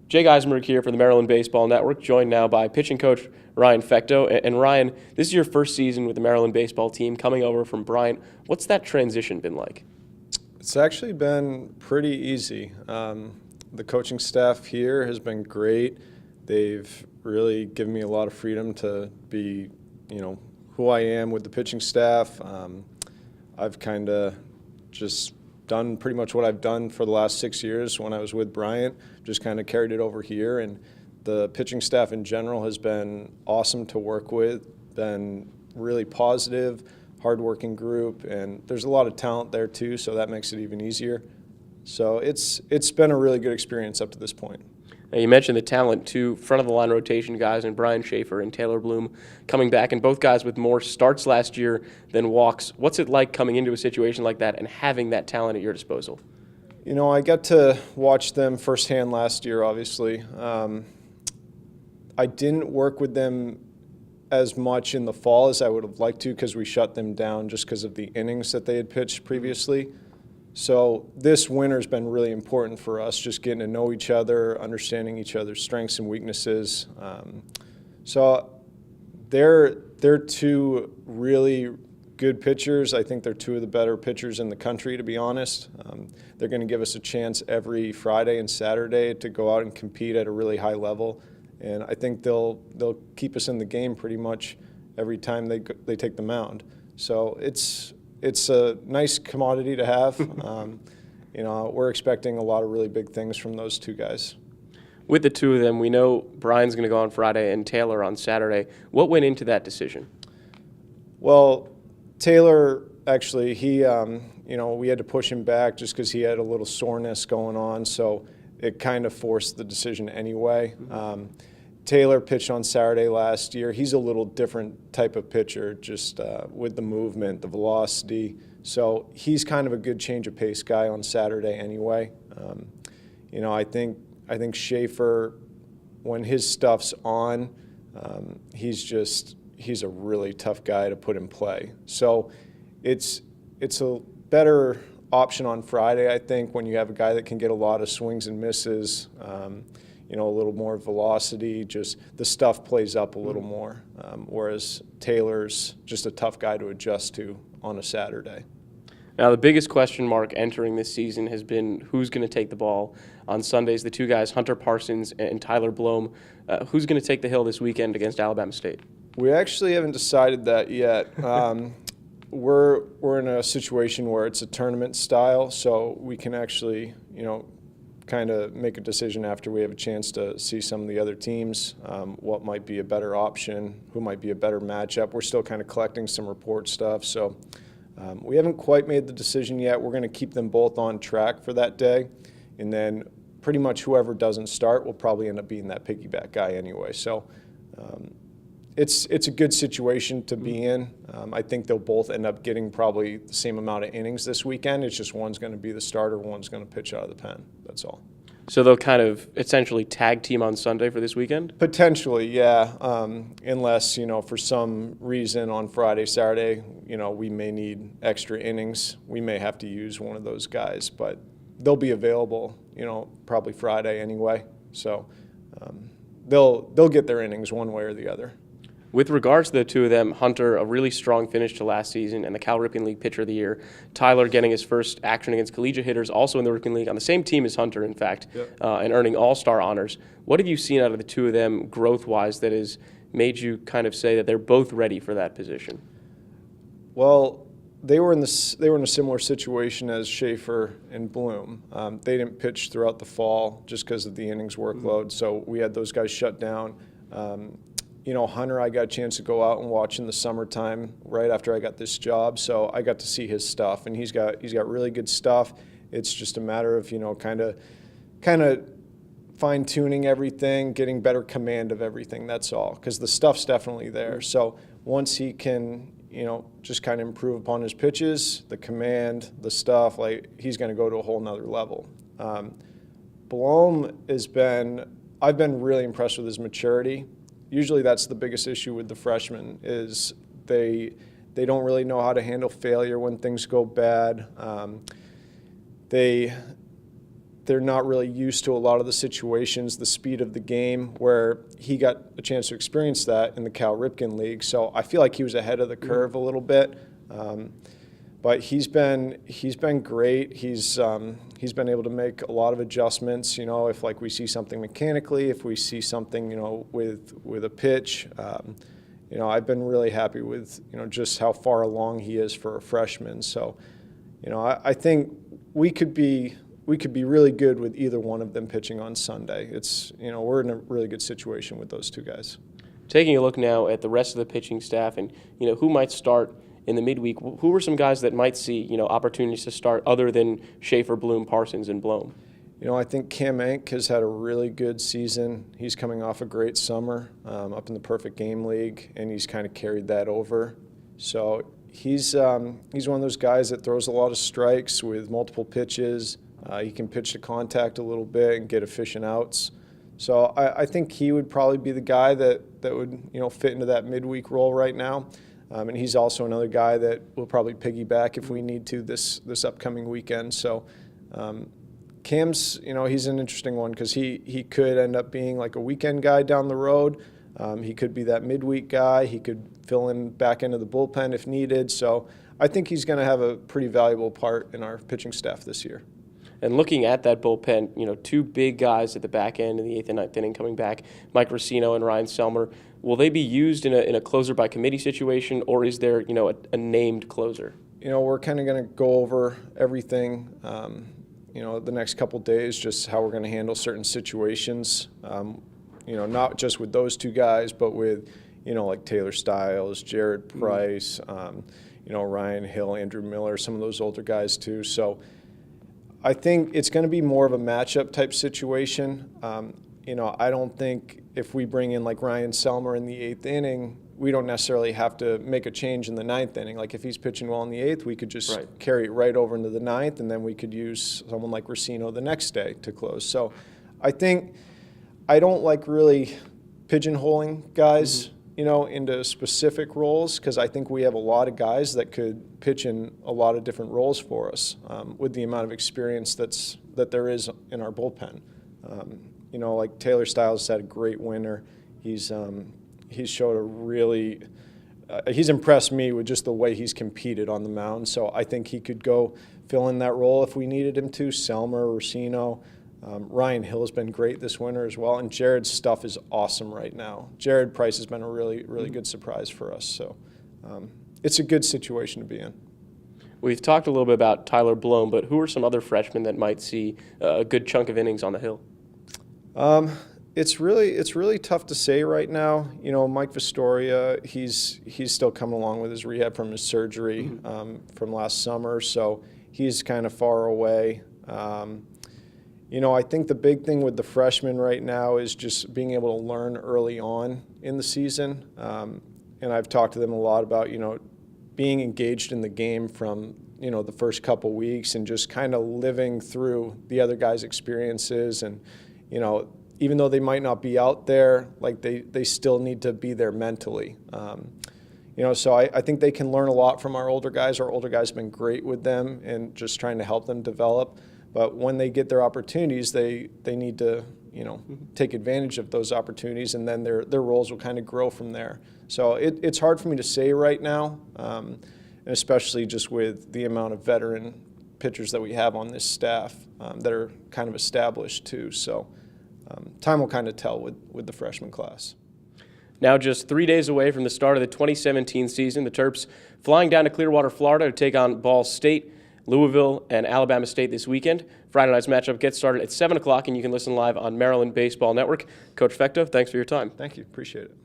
Jake Eisenberg here for the Maryland Baseball Network, joined now by pitching coach Ryan Fecteau. And Ryan, this is your first season with the Maryland baseball team, coming over from Bryant. What's that transition been like? It's actually been pretty easy. The coaching staff here has been great. They've really given me a lot of freedom to be, who I am with the pitching staff. I've kind of just done pretty much what I've done for the last 6 years when I was with Bryant, just kind of carried it over here. And the pitching staff in general has been awesome to work with, been really positive, hardworking group, and there's a lot of talent there too, so that makes it even easier. So it's been a really good experience up to this point. Now, you mentioned the talent, two front-of-the-line rotation guys, and Brian Schaeffer and Taylor Bloom coming back, and both guys with more starts last year than walks. What's it like coming into a situation like that and having that talent at your disposal? I got to watch them firsthand last year, obviously. I didn't work with them as much in the fall as I would have liked to because we shut them down just because of the innings that they had pitched previously. So this winter's been really important for us, just getting to know each other, understanding each other's strengths and weaknesses. So they're two really good pitchers. I think they're two of the better pitchers in the country, to be honest. They're going to give us a chance every Friday and Saturday to go out and compete at a really high level, and I think they'll keep us in the game pretty much every time they take the mound. So it's a nice commodity to have. We're expecting a lot of really big things from those two guys. With the two of them, we know Brian's going to go on Friday and Taylor on Saturday. What went into that decision? Well, Taylor, actually, we had to push him back just because he had a little soreness going on, so it kind of forced the decision anyway. Taylor pitched on Saturday last year. He's a little different type of pitcher, just with the movement, the velocity. So he's kind of a good change of pace guy on Saturday anyway. I think Schaeffer, when his stuff's on, he's a really tough guy to put in play. So it's a better option on Friday, I think, when you have a guy that can get a lot of swings and misses, a little more velocity, just the stuff plays up a little more, whereas Taylor's just a tough guy to adjust to on a Saturday. Now, the biggest question mark entering this season has been who's going to take the ball on Sundays. The two guys, Hunter Parsons and Tyler Bloom, who's going to take the hill this weekend against Alabama State? We actually haven't decided that yet. We're in a situation where it's a tournament style, so we can actually, kind of make a decision after we have a chance to see some of the other teams, what might be a better option, who might be a better matchup. We're still kind of collecting some report stuff, so we haven't quite made the decision yet. We're going to keep them both on track for that day, and then pretty much whoever doesn't start will probably end up being that piggyback guy anyway. So it's a good situation to be in. I think they'll both end up getting probably the same amount of innings this weekend. It's just one's going to be the starter, one's going to pitch out of the pen. That's all. So they'll kind of essentially tag team on Sunday for this weekend? Potentially, yeah. Unless, for some reason on Friday, Saturday, we may need extra innings. We may have to use one of those guys, but they'll be available, probably Friday anyway. So they'll get their innings one way or the other. With regards to the two of them, Hunter, a really strong finish to last season and the Cal Ripken League Pitcher of the Year. Tyler getting his first action against collegiate hitters, also in the Ripken League, on the same team as Hunter, in fact, and earning all-star honors. What have you seen out of the two of them growth-wise that has made you kind of say that they're both ready for that position? Well, they were in a similar situation as Schaeffer and Bloom. They didn't pitch throughout the fall just because of the innings workload, so we had those guys shut down. Hunter, I got a chance to go out and watch in the summertime right after I got this job, so I got to see his stuff, and he's got really good stuff. It's just a matter of kind of fine-tuning everything, getting better command of everything. That's all, because the stuff's definitely there. So once he can just kind of improve upon his pitches, the command, the stuff, he's going to go to a whole nother level. Bloom I've been really impressed with his maturity. Usually that's the biggest issue with the freshmen is they don't really know how to handle failure when things go bad. They they're not really used to a lot of the situations, the speed of the game, where he got a chance to experience that in the Cal Ripken League. So I feel like he was ahead of the curve a little bit. But he's been great. He's been able to make a lot of adjustments. If like we see something mechanically, if we see something with a pitch, I've been really happy with just how far along he is for a freshman. So I think we could be really good with either one of them pitching on Sunday. It's we're in a really good situation with those two guys. Taking a look now at the rest of the pitching staff, and who might start in the midweek, who are some guys that might see opportunities to start other than Schaeffer, Bloom, Parsons, and Blome? I think Cam Enck has had a really good season. He's coming off a great summer up in the Perfect Game League, and he's kind of carried that over. So he's one of those guys that throws a lot of strikes with multiple pitches. He can pitch to contact a little bit and get efficient outs. So I think he would probably be the guy that would fit into that midweek role right now. And he's also another guy that will probably piggyback if we need to this upcoming weekend. So Cam's, he's an interesting one because he could end up being like a weekend guy down the road. He could be that midweek guy. He could fill in back into the bullpen if needed. So I think he's going to have a pretty valuable part in our pitching staff this year. And looking at that bullpen, two big guys at the back end in the 8th and 9th inning coming back, Mike Racino and Ryan Selmer. Will they be used in a closer by committee situation, or is there a named closer? We're kind of going to go over everything. The next couple days, just how we're going to handle certain situations. Not just with those two guys, but with like Taylor Stiles, Jared Price, Ryan Hill, Andrew Miller, some of those older guys too. So I think it's going to be more of a matchup type situation. I don't think if we bring in like Ryan Selmer in the 8th inning, we don't necessarily have to make a change in the 9th inning. Like if he's pitching well in the 8th, we could just carry it right over into the 9th, and then we could use someone like Racino the next day to close. So I think I don't like really pigeonholing guys, into specific roles, because I think we have a lot of guys that could pitch in a lot of different roles for us with the amount of experience that there is in our bullpen. Like Taylor Stiles had a great winter. He's showed a really he's impressed me with just the way he's competed on the mound. So I think he could go fill in that role if we needed him to. Selmer, Racino. Ryan Hill has been great this winter as well, and Jared's stuff is awesome right now. Jared Price has been a really, really good surprise for us. So it's a good situation to be in. We've talked a little bit about Tyler Blome, but who are some other freshmen that might see a good chunk of innings on the hill? It's really tough to say right now. Mike Vistoria, he's still coming along with his rehab from his surgery from last summer, so he's kind of far away. I think the big thing with the freshmen right now is just being able to learn early on in the season. And I've talked to them a lot about, being engaged in the game from, the first couple weeks and just kind of living through the other guys' experiences. And, even though they might not be out there, like they still need to be there mentally. So I think they can learn a lot from our older guys. Our older guys have been great with them and just trying to help them develop. But when they get their opportunities, they need to, take advantage of those opportunities, and then their roles will kind of grow from there. So it's hard for me to say right now, and especially just with the amount of veteran pitchers that we have on this staff that are kind of established too. So time will kind of tell with the freshman class. Now just 3 days away from the start of the 2017 season, the Terps flying down to Clearwater, Florida to take on Ball State, Louisville, and Alabama State this weekend. Friday night's matchup gets started at 7 o'clock, and you can listen live on Maryland Baseball Network. Coach Fecteau, thanks for your time. Thank you. Appreciate it.